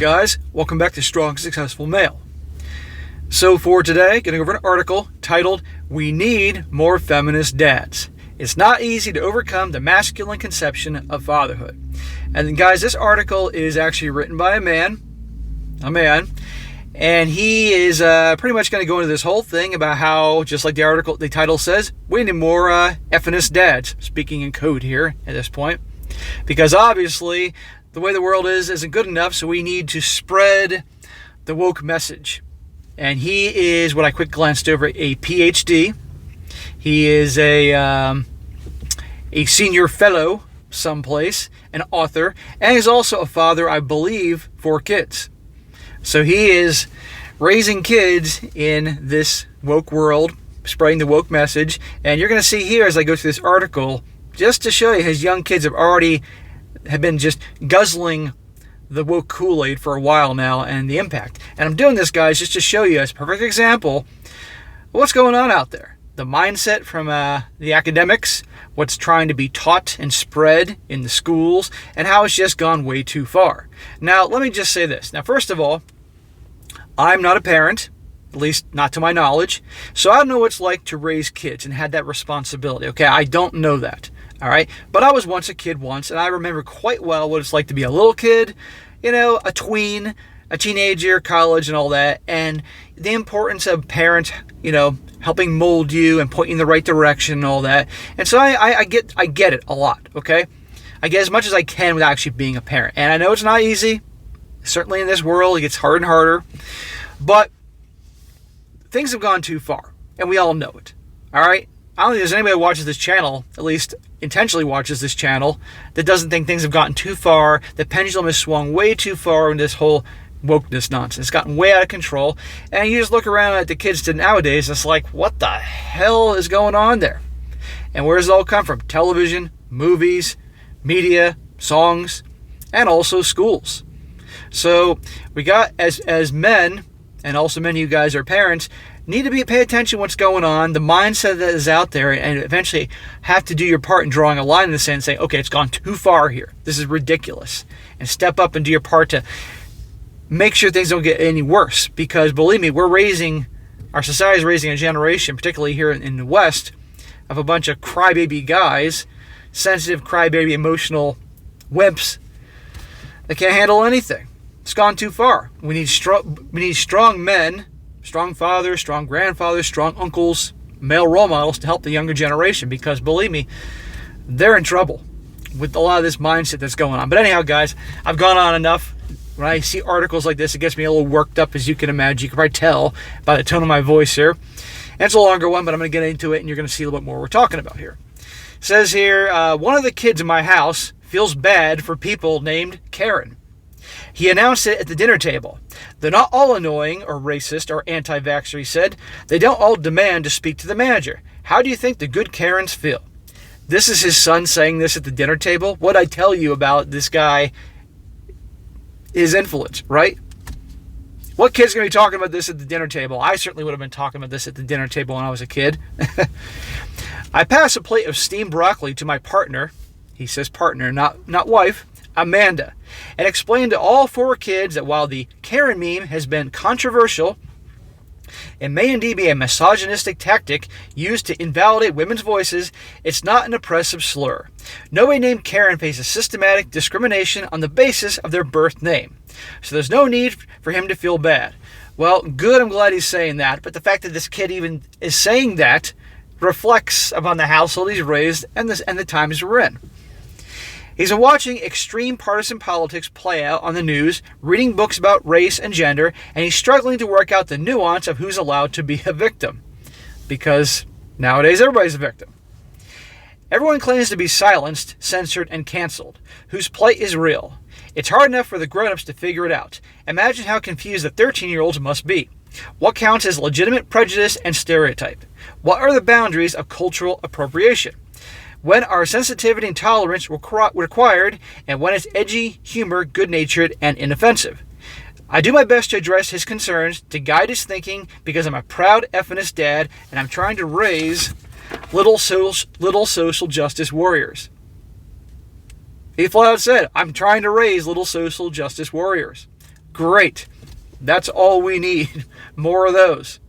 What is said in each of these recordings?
guys, welcome back to Strong Successful Male. So for today, going over an article titled, "We Need More Feminist Dads. It's Not Easy to Overcome the Masculine Conception of Fatherhood." And guys, this article is actually written by a man, and he is pretty much going to go into this whole thing about how, just like the title says, we need more feminist dads, speaking in code here at this point, because obviously the way the world isn't good enough, so we need to spread the woke message. And he is, what I quick glanced over, a PhD. He is a senior fellow someplace, an author, and he's also a father, I believe, 4 kids. So he is raising kids in this woke world, spreading the woke message. And you're going to see here as I go through this article, just to show you his young kids have been just guzzling the woke Kool-Aid for a while now and the impact. And I'm doing this, guys, just to show you as a perfect example of what's going on out there. The mindset from the academics, what's trying to be taught and spread in the schools, and how it's just gone way too far. Now, let me just say this. Now, first of all, I'm not a parent, at least not to my knowledge, so I don't know what it's like to raise kids and had that responsibility. Okay, I don't know that. All right, but I was once a kid and I remember quite well what it's like to be a little kid, a tween, a teenager, college, and all that, and the importance of parents, helping mold you and point you in the right direction and all that. And so I get it a lot. Okay, I get as much as I can without actually being a parent, and I know it's not easy. Certainly in this world, it gets harder and harder, but things have gone too far, and we all know it. All right. I don't think there's anybody who watches this channel, at least intentionally watches this channel, that doesn't think things have gotten too far. The pendulum has swung way too far in this whole wokeness nonsense. It's gotten way out of control. And you just look around at the kids nowadays, it's like, what the hell is going on there? And where does it all come from? Television, movies, media, songs, and also schools. So we got, as men, and also many of you guys are parents, need to pay attention to what's going on, the mindset that is out there, and eventually have to do your part in drawing a line in the sand and saying, okay, it's gone too far here. This is ridiculous. And step up and do your part to make sure things don't get any worse. Because believe me, our society is raising a generation, particularly here in the West, of a bunch of crybaby guys, sensitive, crybaby, emotional wimps that can't handle anything. It's gone too far. We need strong men, strong fathers, strong grandfathers, strong uncles, male role models to help the younger generation, because believe me, they're in trouble with a lot of this mindset that's going on. But anyhow, guys, I've gone on enough. When I see articles like this, it gets me a little worked up, as you can imagine. You can probably tell by the tone of my voice here. And it's a longer one, but I'm going to get into it, and you're going to see a little bit more what we're talking about here. It says here, one of the kids in my house feels bad for people named Karen. He announced it at the dinner table. They're not all annoying or racist or anti-vaxxer, he said. They don't all demand to speak to the manager. How do you think the good Karens feel? This is his son saying this at the dinner table. What'd I tell you about this guy, his influence, right? What kid's going to be talking about this at the dinner table? I certainly would have been talking about this at the dinner table when I was a kid. I pass a plate of steamed broccoli to my partner. He says partner, not wife. Amanda, and explained to all 4 kids that while the Karen meme has been controversial and may indeed be a misogynistic tactic used to invalidate women's voices, it's not an oppressive slur. Nobody named Karen faces systematic discrimination on the basis of their birth name, so there's no need for him to feel bad. Well, good, I'm glad he's saying that, but the fact that this kid even is saying that reflects upon the household he's raised and the times we're in. He's been watching extreme partisan politics play out on the news, reading books about race and gender, and he's struggling to work out the nuance of who's allowed to be a victim. Because nowadays everybody's a victim. Everyone claims to be silenced, censored, and canceled, whose plight is real. It's hard enough for the grown-ups to figure it out. Imagine how confused the 13-year-olds must be. What counts as legitimate prejudice and stereotype? What are the boundaries of cultural appropriation? When are sensitivity and tolerance required, and when is edgy humor good-natured and inoffensive? I do my best to address his concerns, to guide his thinking, because I'm a proud feminist dad, and I'm trying to raise little social justice warriors. He flat out said, I'm trying to raise little social justice warriors. Great. That's all we need. More of those.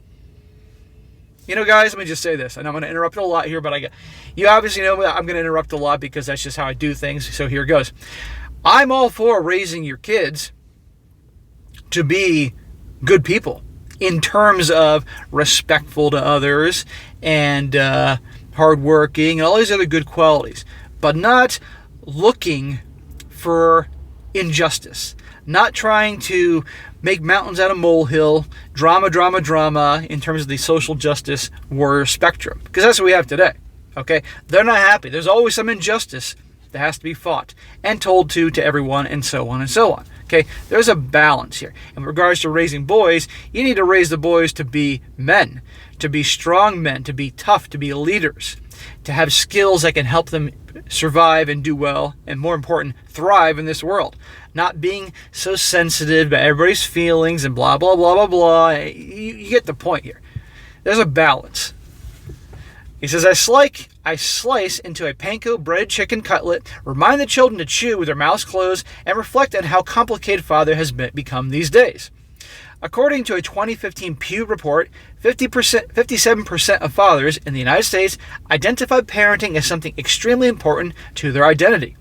You know, guys, let me just say this. And I'm going to interrupt a lot here, but you obviously know that I'm going to interrupt a lot because that's just how I do things. So here it goes. I'm all for raising your kids to be good people in terms of respectful to others and hardworking and all these other good qualities, but not looking for injustice, not trying to make mountains out of molehill, drama in terms of the social justice warrior spectrum, because that's what we have today. Okay, they're not happy. There's always some injustice that has to be fought and told to everyone, and so on and so on. Okay, there's a balance here. In regards to raising boys, you need to raise the boys to be men, to be strong men, to be tough, to be leaders, to have skills that can help them survive and do well, and more important, thrive in this world. Not being so sensitive about everybody's feelings and blah, blah, blah, blah, blah. You get the point here. There's a balance. He says, I slice into a panko breaded chicken cutlet, remind the children to chew with their mouths closed, and reflect on how complicated father has become these days. According to a 2015 Pew report, 57% of fathers in the United States identify parenting as something extremely important to their identity.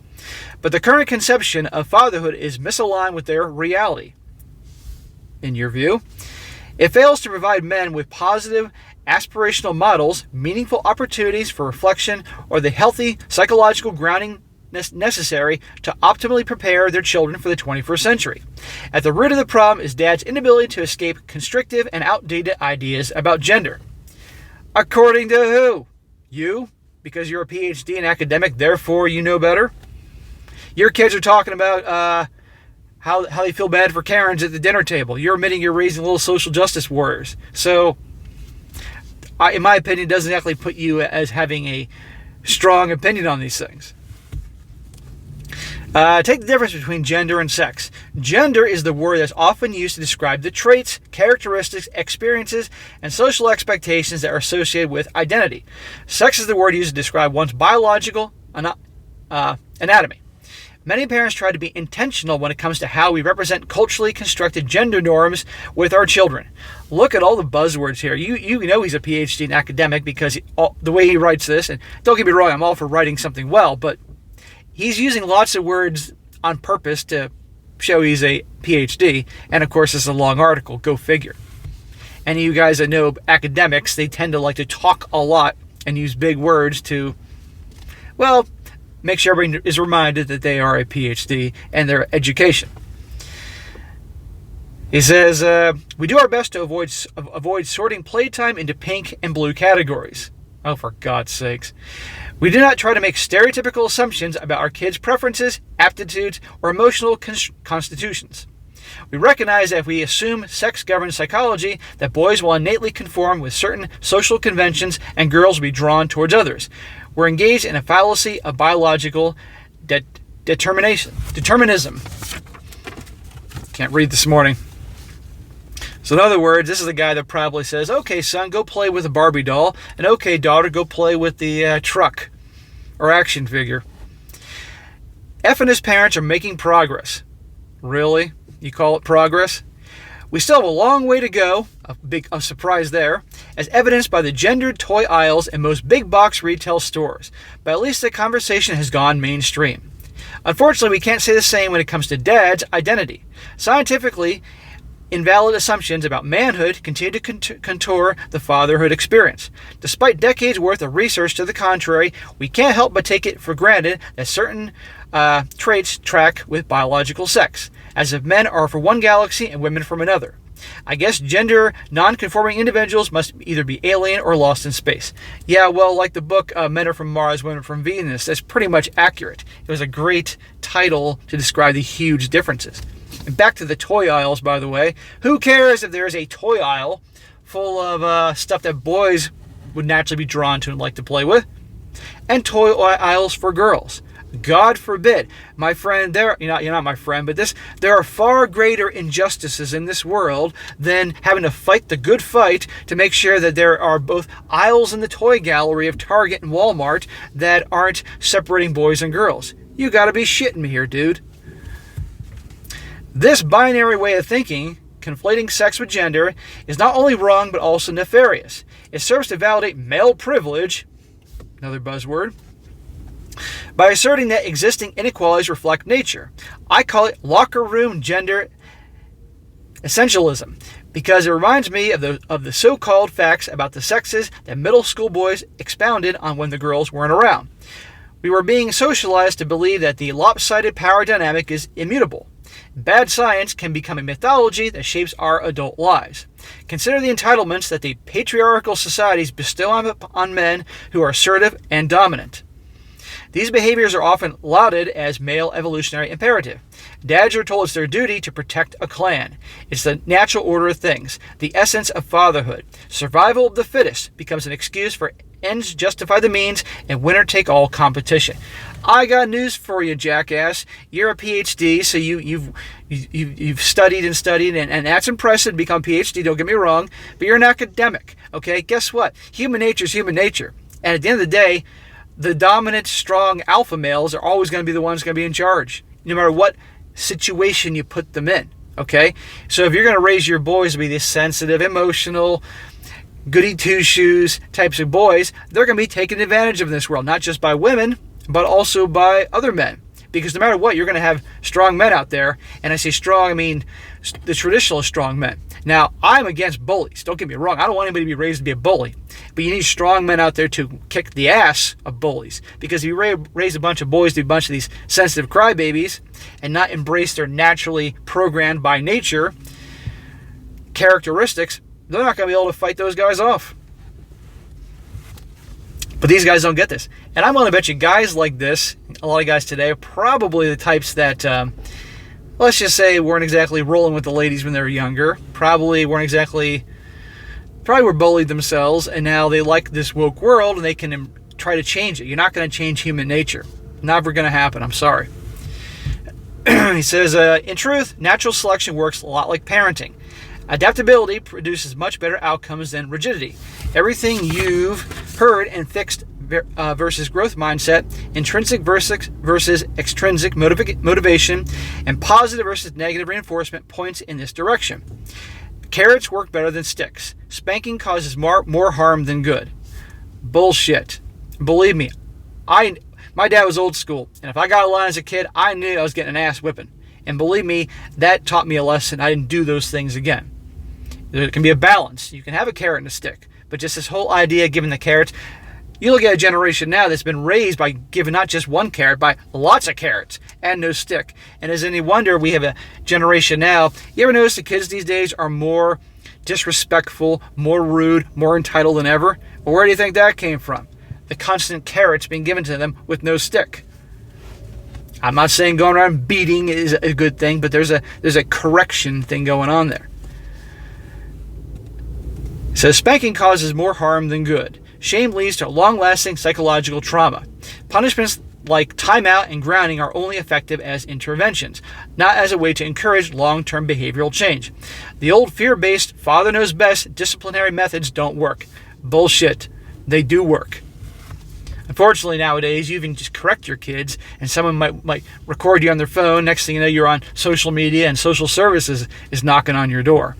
But the current conception of fatherhood is misaligned with their reality. In your view, it fails to provide men with positive aspirational models, meaningful opportunities for reflection, or the healthy psychological grounding necessary to optimally prepare their children for the 21st century. At the root of the problem is dad's inability to escape constrictive and outdated ideas about gender. According to who? You? Because you're a PhD and academic, therefore you know better? Your kids are talking about how they feel bad for Karens at the dinner table. You're admitting you're raising little social justice warriors. So, in my opinion, it doesn't exactly put you as having a strong opinion on these things. Take the difference between gender and sex. Gender is the word that's often used to describe the traits, characteristics, experiences, and social expectations that are associated with identity. Sex is the word used to describe one's biological anatomy. Many parents try to be intentional when it comes to how we represent culturally constructed gender norms with our children. Look at all the buzzwords here. You know he's a PhD in academic because the way he writes this, and don't get me wrong, I'm all for writing something well, but he's using lots of words on purpose to show he's a PhD, and of course it's a long article, go figure. Any of you guys that know academics, they tend to like to talk a lot and use big words to, well, make sure everybody is reminded that they are a PhD and their education. He says, we do our best to avoid sorting playtime into pink and blue categories. Oh, for God's sakes. We do not try to make stereotypical assumptions about our kids' preferences, aptitudes, or emotional constitutions. We recognize that if we assume sex-governed psychology, that boys will innately conform with certain social conventions and girls will be drawn towards others. We're engaged in a fallacy of biological determinism. Can't read this morning. So in other words, this is the guy that probably says, okay, son, go play with a Barbie doll, and okay, daughter, go play with the truck or action figure. F and his parents are making progress. Really? You call it progress? We still have a long way to go, a surprise there, as evidenced by the gendered toy aisles in most big box retail stores. But at least the conversation has gone mainstream. Unfortunately, we can't say the same when it comes to dad's identity. Scientifically, invalid assumptions about manhood continue to contour the fatherhood experience. Despite decades worth of research to the contrary, we can't help but take it for granted that certain traits track with biological sex, as if men are from one galaxy and women from another. I guess gender non-conforming individuals must either be alien or lost in space. Yeah, well, like the book Men Are From Mars, Women Are From Venus, that's pretty much accurate. It was a great title to describe the huge differences. And back to the toy aisles, by the way. Who cares if there's a toy aisle full of stuff that boys would naturally be drawn to and like to play with? And toy aisles for girls. God forbid. My friend, you're not my friend, but there are far greater injustices in this world than having to fight the good fight to make sure that there are both aisles in the toy gallery of Target and Walmart that aren't separating boys and girls. You gotta be shitting me here, dude. This binary way of thinking, conflating sex with gender, is not only wrong but also nefarious. It serves to validate male privilege, another buzzword, by asserting that existing inequalities reflect nature. I call it locker room gender essentialism, because it reminds me of the so-called facts about the sexes that middle school boys expounded on when the girls weren't around. We were being socialized to believe that the lopsided power dynamic is immutable. Bad science can become a mythology that shapes our adult lives. Consider the entitlements that the patriarchal societies bestow on men who are assertive and dominant. These behaviors are often lauded as male evolutionary imperative. Dads are told it's their duty to protect a clan. It's the natural order of things, the essence of fatherhood. Survival of the fittest becomes an excuse for ends justify the means and winner-take-all competition. I got news for you, jackass. You're a PhD, so you've studied and studied, and that's impressive to become a PhD, don't get me wrong, but you're an academic, okay? Guess what? Human nature is human nature. And at the end of the day, the dominant, strong alpha males are always going to be the ones going to be in charge, no matter what situation you put them in, okay? So if you're going to raise your boys to be these sensitive, emotional, goody two-shoes types of boys, they're going to be taken advantage of in this world, not just by women, but also by other men. Because no matter what, you're going to have strong men out there. And I say strong, I mean the traditional strong men. Now, I'm against bullies. Don't get me wrong. I don't want anybody to be raised to be a bully. But you need strong men out there to kick the ass of bullies. Because if you raise a bunch of boys to be a bunch of these sensitive crybabies and not embrace their naturally programmed by nature characteristics, they're not going to be able to fight those guys off. But these guys don't get this. And I'm going to bet you guys like this, a lot of guys today, are probably the types that, let's just say, weren't exactly rolling with the ladies when they were younger. Probably were bullied themselves, and now they like this woke world, and they can try to change it. You're not going to change human nature. Never going to happen. I'm sorry. He says, in truth, natural selection works a lot like parenting. Adaptability produces much better outcomes than rigidity. Everything you've heard in fixed versus growth mindset, intrinsic versus extrinsic motivation, and positive versus negative reinforcement points in this direction. Carrots work better than sticks. Spanking causes more harm than good. Bullshit. Believe me, my dad was old school, and if I got a line as a kid, I knew I was getting an ass whipping. And believe me, that taught me a lesson. I didn't do those things again. There can be a balance. You can have a carrot and a stick. But just this whole idea of giving the carrots, you look at a generation now that's been raised by giving not just one carrot, by lots of carrots and no stick. And is any wonder we have a generation now, you ever notice the kids these days are more disrespectful, more rude, more entitled than ever? Well, where do you think that came from? The constant carrots being given to them with no stick. I'm not saying going around beating is a good thing, but there's a correction thing going on there. It says spanking causes more harm than good. Shame leads to long-lasting psychological trauma. Punishments like timeout and grounding are only effective as interventions, not as a way to encourage long-term behavioral change. The old fear-based, father knows best disciplinary methods don't work. Bullshit. They do work. Unfortunately, nowadays, you even just correct your kids, and someone might record you on their phone. Next thing you know, you're on social media, and social services is knocking on your door.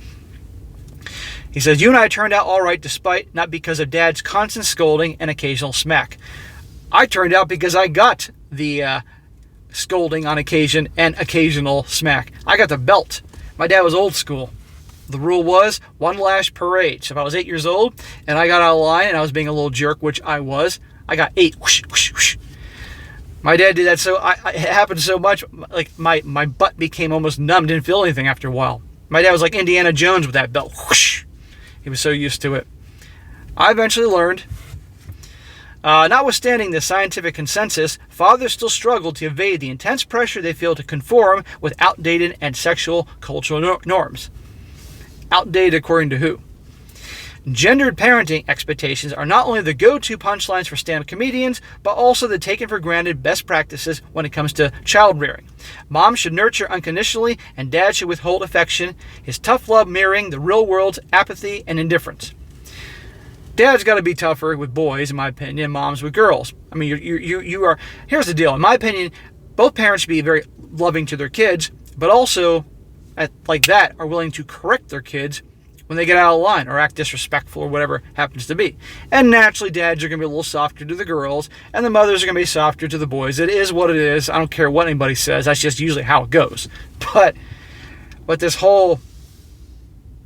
He says, you and I turned out all right despite, not because of Dad's constant scolding and occasional smack. I turned out because I got the scolding on occasion and occasional smack. I got the belt. My dad was old school. The rule was one lash per age. So if I was 8 years old and I got out of line and I was being a little jerk, which I was, I got 8. Whoosh, whoosh, whoosh. My dad did that it happened so much, like my butt became almost numb, didn't feel anything after a while. My dad was like Indiana Jones with that belt. Whoosh. He was so used to it. I eventually learned. Notwithstanding the scientific consensus, fathers still struggle to evade the intense pressure they feel to conform with outdated and sexual cultural norms. Outdated according to who? Gendered parenting expectations are not only the go-to punchlines for stand-up comedians, but also the taken-for-granted best practices when it comes to child rearing. Mom should nurture unconditionally, and dad should withhold affection, his tough love mirroring the real world's apathy and indifference. Dad's got to be tougher with boys, in my opinion, moms with girls. I mean, you are. Here's the deal. In my opinion, both parents should be very loving to their kids, but also like that are willing to correct their kids when they get out of line or act disrespectful or whatever happens to be. And naturally, dads are going to be a little softer to the girls, and the mothers are going to be softer to the boys. It is what it is. I don't care what anybody says. That's just usually how it goes. But this whole,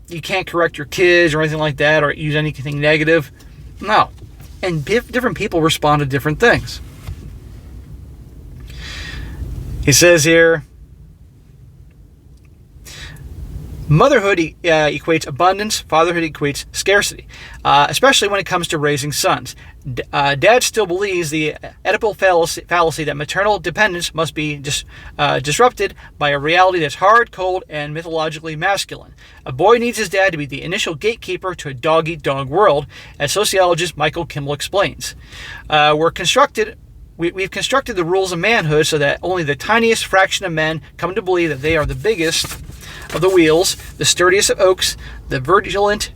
you can't correct your kids or anything like that or use anything negative, no. And different people respond to different things. He says here, motherhood equates abundance, fatherhood equates scarcity, especially when it comes to raising sons. Dad still believes the Oedipal fallacy that maternal dependence must be disrupted by a reality that's hard, cold, and mythologically masculine. A boy needs his dad to be the initial gatekeeper to a dog-eat-dog world, as sociologist Michael Kimball explains. We've constructed the rules of manhood so that only the tiniest fraction of men come to believe that they are the biggest of the wheels, the sturdiest of oaks, the vigilant,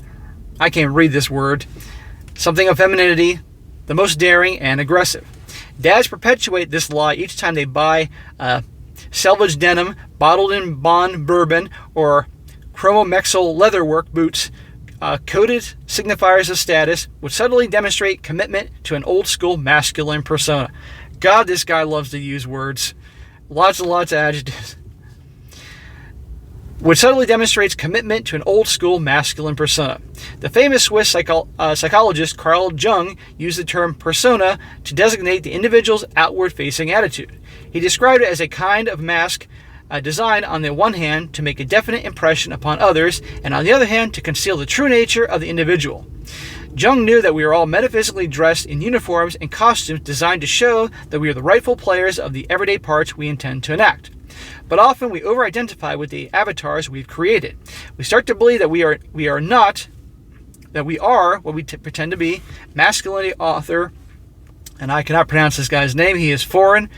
I can't read this word, something of femininity, the most daring and aggressive. Dads perpetuate this lie each time they buy selvage denim, bottled in Bond bourbon, or chromomexyl leatherwork boots, coded signifiers of status, would subtly demonstrate commitment to an old-school masculine persona. God, this guy loves to use words. Lots and lots of adjectives. Which subtly demonstrates commitment to an old-school masculine persona. The famous Swiss psychologist Carl Jung used the term persona to designate the individual's outward-facing attitude. He described it as a kind of mask designed on the one hand to make a definite impression upon others, and on the other hand to conceal the true nature of the individual. Jung knew that we are all metaphysically dressed in uniforms and costumes designed to show that we are the rightful players of the everyday parts we intend to enact. But often we over-identify with the avatars we've created. We start to believe that we are what we pretend to be. Masculinity author, and I cannot pronounce this guy's name, he is foreign.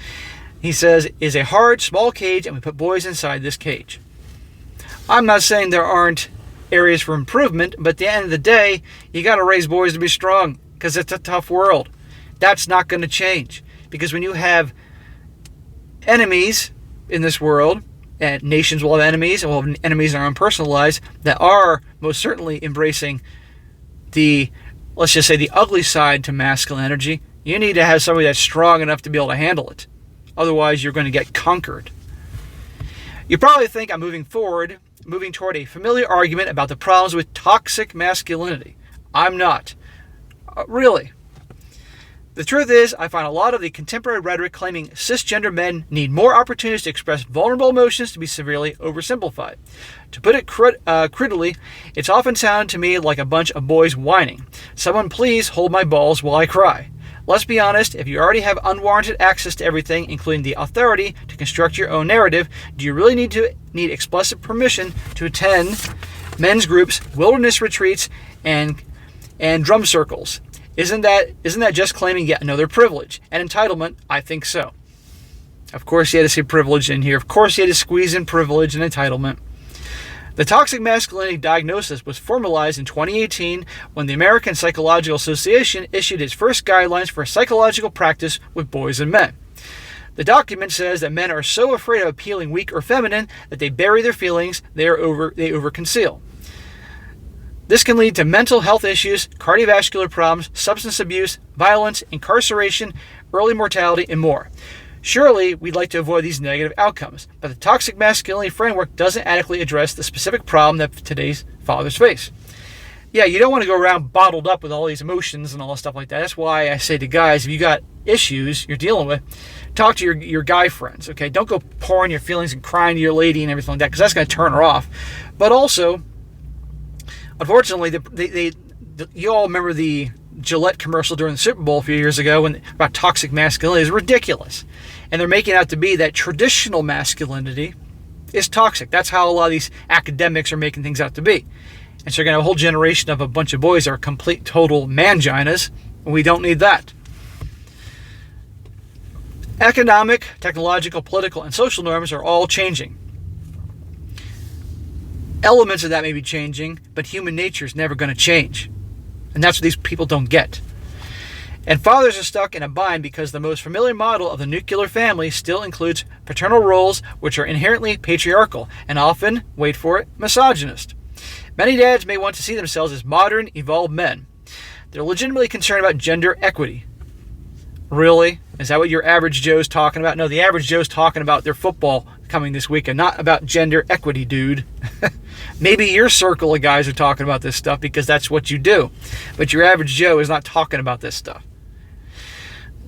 He says, is a hard, small cage, and we put boys inside this cage. I'm not saying there aren't areas for improvement, but at the end of the day, you got to raise boys to be strong, because it's a tough world. That's not going to change, because when you have enemies in this world, and nations will have enemies, and will have enemies in our own personal lives that are most certainly embracing the, let's just say, the ugly side to masculine energy, you need to have somebody that's strong enough to be able to handle it. Otherwise, you're going to get conquered. You probably think I'm moving toward a familiar argument about the problems with toxic masculinity. I'm not. Really. The truth is, I find a lot of the contemporary rhetoric claiming cisgender men need more opportunities to express vulnerable emotions to be severely oversimplified. To put it critically, it's often sounded to me like a bunch of boys whining. Someone please hold my balls while I cry. Let's be honest, if you already have unwarranted access to everything, including the authority to construct your own narrative, do you really need explicit permission to attend men's groups, wilderness retreats, and drum circles? Isn't that just claiming yet another privilege and entitlement? I think so. Of course you had to say privilege in here. Of course you had to squeeze in privilege and entitlement. The toxic masculinity diagnosis was formalized in 2018 when the American Psychological Association issued its first guidelines for psychological practice with boys and men. The document says that men are so afraid of appealing weak or feminine that they bury their feelings, they over-conceal. This can lead to mental health issues, cardiovascular problems, substance abuse, violence, incarceration, early mortality, and more. Surely, we'd like to avoid these negative outcomes, but the toxic masculinity framework doesn't adequately address the specific problem that today's fathers face. Yeah, you don't want to go around bottled up with all these emotions and all that stuff like that. That's why I say to guys, if you got issues you're dealing with, talk to your guy friends, okay? Don't go pouring your feelings and crying to your lady and everything like that, because that's going to turn her off. But also, unfortunately, you all remember the Gillette commercial during the Super Bowl a few years ago about toxic masculinity. Is ridiculous. And they're making out to be that traditional masculinity is toxic. That's how a lot of these academics are making things out to be. And so you're going to have a whole generation of a bunch of boys that are complete, total manginas, and we don't need that. Economic, technological, political, and social norms are all changing. Elements of that may be changing, but human nature is never going to change. And that's what these people don't get. And fathers are stuck in a bind because the most familiar model of the nuclear family still includes paternal roles which are inherently patriarchal and often, wait for it, misogynist. Many dads may want to see themselves as modern, evolved men. They're legitimately concerned about gender equity. Really? Is that what your average Joe's talking about? No, the average Joe's talking about their football coming this weekend, not about gender equity, dude. Maybe your circle of guys are talking about this stuff because that's what you do. But your average Joe is not talking about this stuff.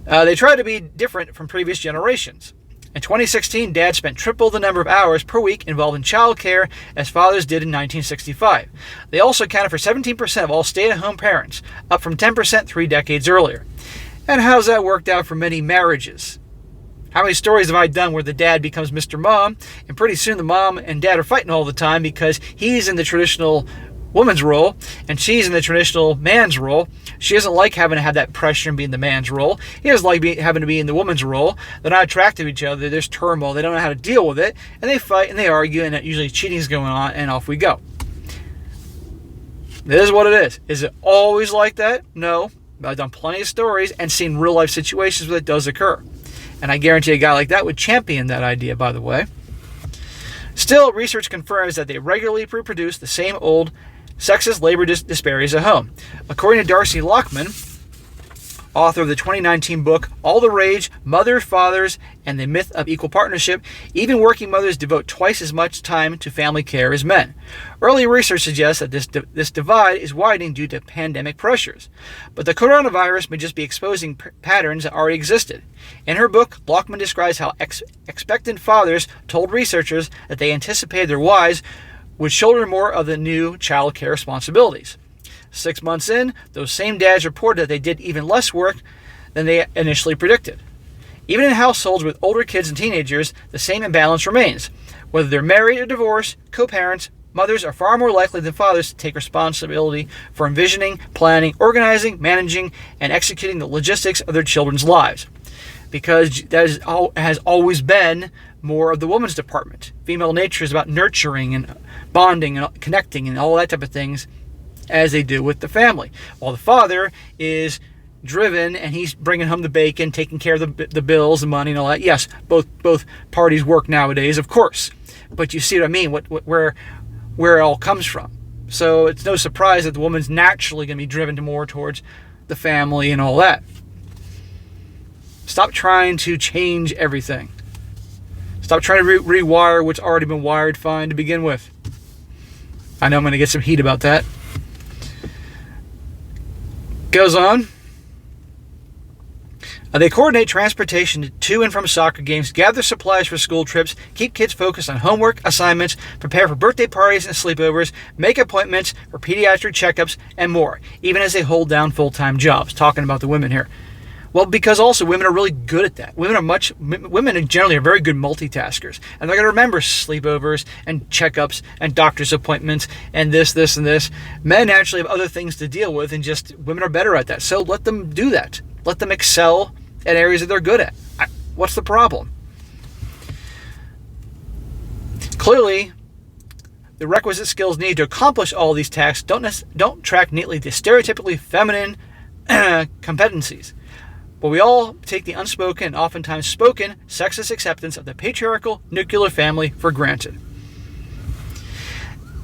They try to be different from previous generations. In 2016, dads spent triple the number of hours per week involved in childcare as fathers did in 1965. They also accounted for 17% of all stay-at-home parents, up from 10% 3 decades earlier. And how's that worked out for many marriages? How many stories have I done where the dad becomes Mr. Mom, and pretty soon the mom and dad are fighting all the time because he's in the traditional woman's role and she's in the traditional man's role. She doesn't like having to have that pressure and be in the man's role. He doesn't like having to be in the woman's role. They're not attracted to each other. There's turmoil. They don't know how to deal with it. And they fight and they argue, and usually cheating is going on, and off we go. This is what it is. Is it always like that? No. I've done plenty of stories and seen real life situations where it does occur. And I guarantee a guy like that would champion that idea, by the way. Still, research confirms that they regularly reproduce the same old sexist labor disparities at home. According to Darcy Lockman, author of the 2019 book All the Rage, Mothers, Fathers, and the Myth of Equal Partnership, even working mothers devote twice as much time to family care as men. Early research suggests that this divide is widening due to pandemic pressures. But the coronavirus may just be exposing patterns that already existed. In her book, Lockman describes how expectant fathers told researchers that they anticipated their wives would shoulder more of the new child care responsibilities. 6 months in, those same dads reported that they did even less work than they initially predicted. Even in households with older kids and teenagers, the same imbalance remains. Whether they're married or divorced, co-parents, mothers are far more likely than fathers to take responsibility for envisioning, planning, organizing, managing, and executing the logistics of their children's lives. Because that has always been more of the woman's department. Female nature is about nurturing and bonding and connecting and all that type of things, as they do with the family. While the father is driven and he's bringing home the bacon, taking care of the bills, the money and all that. Yes, both parties work nowadays, of course. But you see what I mean, where it all comes from. So it's no surprise that the woman's naturally going to be driven more towards the family and all that. Stop trying to change everything. Stop trying to rewire what's already been wired fine to begin with. I know I'm going to get some heat about that. Goes on. They coordinate transportation to and from soccer games, gather supplies for school trips, keep kids focused on homework, assignments, prepare for birthday parties and sleepovers, make appointments for pediatric checkups, and more, even as they hold down full-time jobs. Talking about the women here. Well, because also women are really good at that. Women generally are very good multitaskers. And they're going to remember sleepovers and checkups and doctor's appointments and this, and this. Men actually have other things to deal with, and just women are better at that. So let them do that. Let them excel at areas that they're good at. What's the problem? Clearly, the requisite skills needed to accomplish all these tasks don't track neatly to stereotypically feminine competencies. But we all take the unspoken and oftentimes spoken sexist acceptance of the patriarchal nuclear family for granted.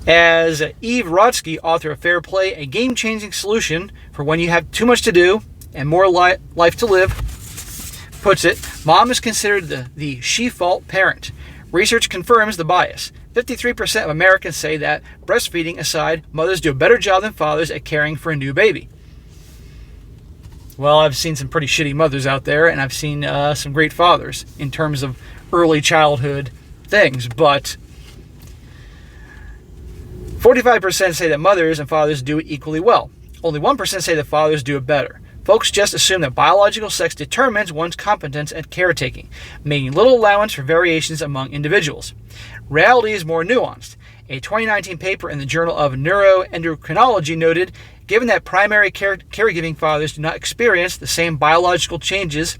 As Eve Rodsky, author of Fair Play, a game-changing solution for when you have too much to do and more life to live, puts it, mom is considered the she-fault parent. Research confirms the bias. 53% of Americans say that, breastfeeding aside, mothers do a better job than fathers at caring for a new baby. Well, I've seen some pretty shitty mothers out there, and I've seen some great fathers in terms of early childhood things, but 45% say that mothers and fathers do it equally well. Only 1% say that fathers do it better. Folks just assume that biological sex determines one's competence at caretaking, making little allowance for variations among individuals. Reality is more nuanced. A 2019 paper in the Journal of Neuroendocrinology noted, given that primary caregiving fathers do not experience the same biological changes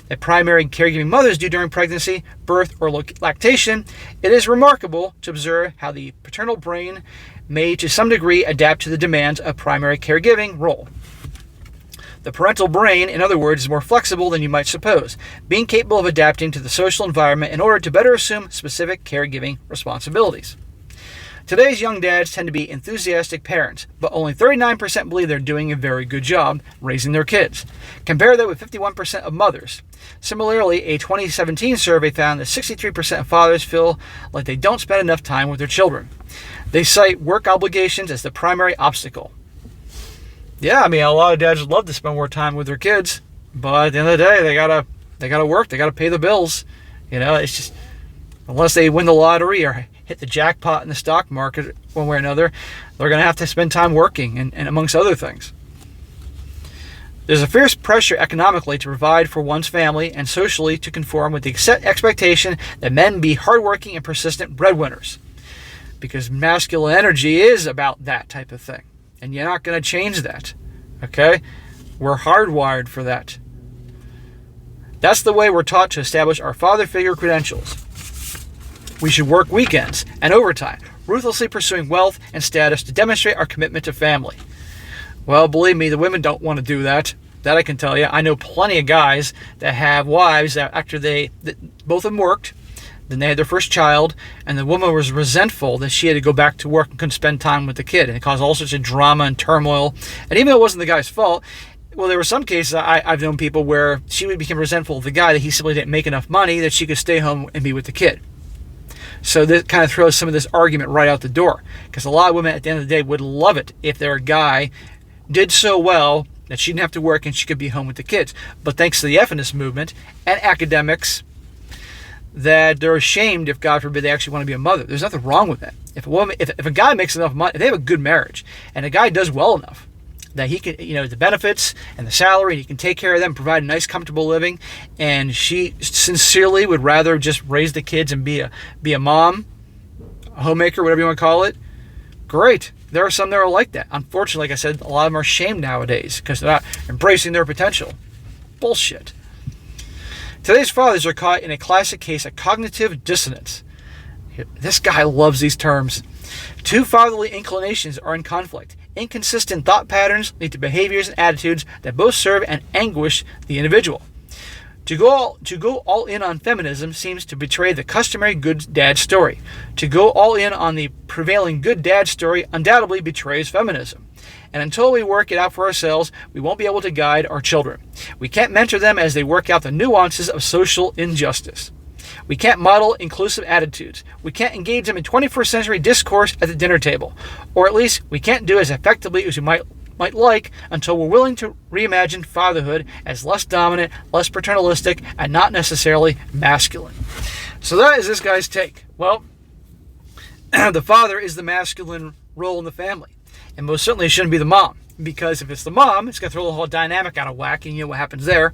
that primary caregiving mothers do during pregnancy, birth, or lactation, it is remarkable to observe how the paternal brain may to some degree adapt to the demands of primary caregiving role. The parental brain, in other words, is more flexible than you might suppose, being capable of adapting to the social environment in order to better assume specific caregiving responsibilities. Today's young dads tend to be enthusiastic parents, but only 39% believe they're doing a very good job raising their kids. Compare that with 51% of mothers. Similarly, a 2017 survey found that 63% of fathers feel like they don't spend enough time with their children. They cite work obligations as the primary obstacle. Yeah, I mean, a lot of dads would love to spend more time with their kids, but at the end of the day, they gotta work, they gotta pay the bills. It's just, unless they win the lottery or hit the jackpot in the stock market one way or another, they're gonna have to spend time working and amongst other things. There's a fierce pressure economically to provide for one's family and socially to conform with the set expectation that men be hardworking and persistent breadwinners. Because masculine energy is about that type of thing. And you're not going to change that. Okay? We're hardwired for that. That's the way we're taught to establish our father figure credentials. We should work weekends and overtime, ruthlessly pursuing wealth and status to demonstrate our commitment to family. Well, believe me, the women don't want to do that. That I can tell you. I know plenty of guys that have wives that after both of them worked, then they had their first child, and the woman was resentful that she had to go back to work and couldn't spend time with the kid. And it caused all sorts of drama and turmoil. And even though it wasn't the guy's fault, well, there were some cases I've known people where she became resentful of the guy that he simply didn't make enough money that she could stay home and be with the kid. So this kind of throws some of this argument right out the door. Because a lot of women at the end of the day would love it if their guy did so well that she didn't have to work and she could be home with the kids. But thanks to the feminist movement and academics, that they're ashamed if, God forbid, they actually want to be a mother. There's nothing wrong with that. If a guy makes enough money, if they have a good marriage, and a guy does well enough that he can, the benefits and the salary, and he can take care of them, provide a nice, comfortable living, and she sincerely would rather just raise the kids and be a mom, a homemaker, whatever you want to call it, great. There are some that are like that. Unfortunately, like I said, a lot of them are shamed nowadays because they're not embracing their potential. Bullshit. Today's fathers are caught in a classic case of cognitive dissonance. This guy loves these terms. Two fatherly inclinations are in conflict. Inconsistent thought patterns lead to behaviors and attitudes that both serve and anguish the individual. To go all in on feminism seems to betray the customary good dad story. To go all in on the prevailing good dad story undoubtedly betrays feminism. And until we work it out for ourselves, we won't be able to guide our children. We can't mentor them as they work out the nuances of social injustice. We can't model inclusive attitudes. We can't engage them in 21st century discourse at the dinner table. Or at least we can't do as effectively as we might like until we're willing to reimagine fatherhood as less dominant, less paternalistic, and not necessarily masculine. So that is this guy's take. Well, the father is the masculine role in the family. And most certainly it shouldn't be the mom. Because if it's the mom, it's going to throw the whole dynamic out of whack, and you know what happens there.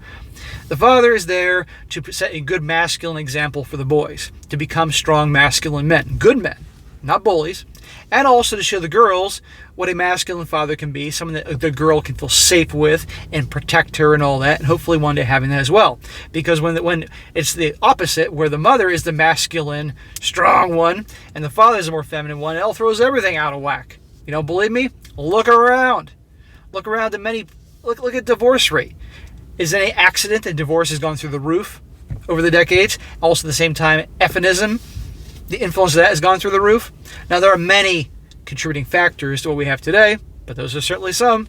The father is there to set a good masculine example for the boys, to become strong masculine men, good men, not bullies, and also to show the girls what a masculine father can be, someone that the girl can feel safe with and protect her and all that, and hopefully one day having that as well. Because when it's the opposite, where the mother is the masculine, strong one, and the father is the more feminine one, it all throws everything out of whack. You don't believe me? Look around. Look around at look at divorce rate. Is it any accident that divorce has gone through the roof over the decades? Also at the same time, feminism, the influence of that has gone through the roof. Now there are many contributing factors to what we have today, but those are certainly some.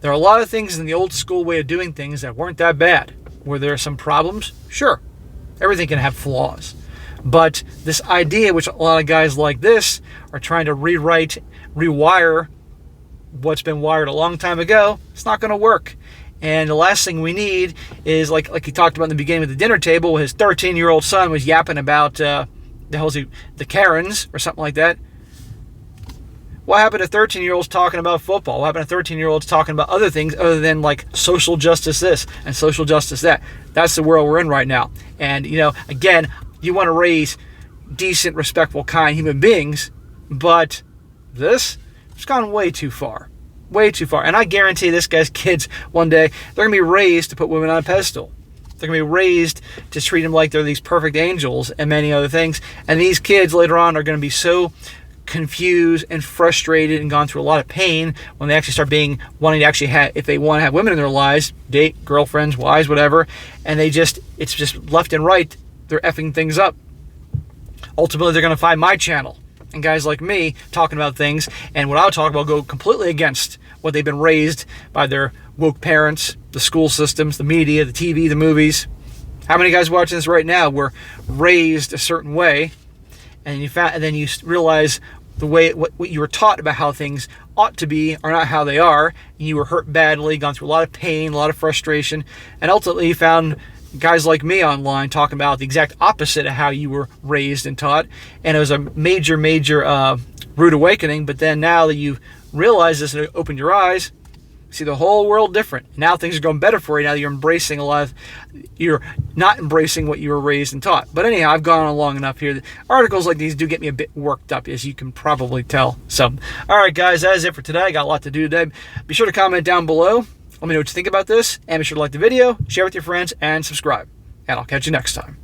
There are a lot of things in the old school way of doing things that weren't that bad. Were there some problems? Sure. Everything can have flaws. But this idea, which a lot of guys like this are trying to rewire what's been wired a long time ago, it's not going to work. And the last thing we need is, like he talked about in the beginning of the dinner table, his 13-year-old son was yapping about, the Karens or something like that. What happened to 13-year-olds talking about football? What happened to 13-year-olds talking about other things other than like social justice this and social justice that? That's the world we're in right now. And, again, you want to raise decent, respectful, kind human beings, but this, it's gone way too far. Way too far. And I guarantee this guy's kids one day, they're going to be raised to put women on a pedestal. They're going to be raised to treat them like they're these perfect angels and many other things. And these kids later on are going to be so confused and frustrated and gone through a lot of pain when they actually start wanting to actually have, if they want to have women in their lives, date, girlfriends, wives, whatever, and it's just left and right, they're effing things up. Ultimately, they're going to find my channel and guys like me talking about things, and what I'll talk about go completely against what they've been raised by their woke parents, the school systems, the media, the TV, the movies. How many guys watching this right now were raised a certain way, and then you realize the way what you were taught about how things ought to be are not how they are, and you were hurt badly, gone through a lot of pain, a lot of frustration, and ultimately you found guys like me online talking about the exact opposite of how you were raised and taught, and it was a major rude awakening. But then now that you realize this and opened your eyes, see the whole world different. Now things are going better for you. Now you're embracing you're not embracing what you were raised and taught. But anyhow, I've gone on long enough here. Articles like these do get me a bit worked up, as you can probably tell. So, all right, guys, that is it for today. I got a lot to do today. Be sure to comment down below. Let me know what you think about this, and be sure to like the video, share with your friends, and subscribe. And I'll catch you next time.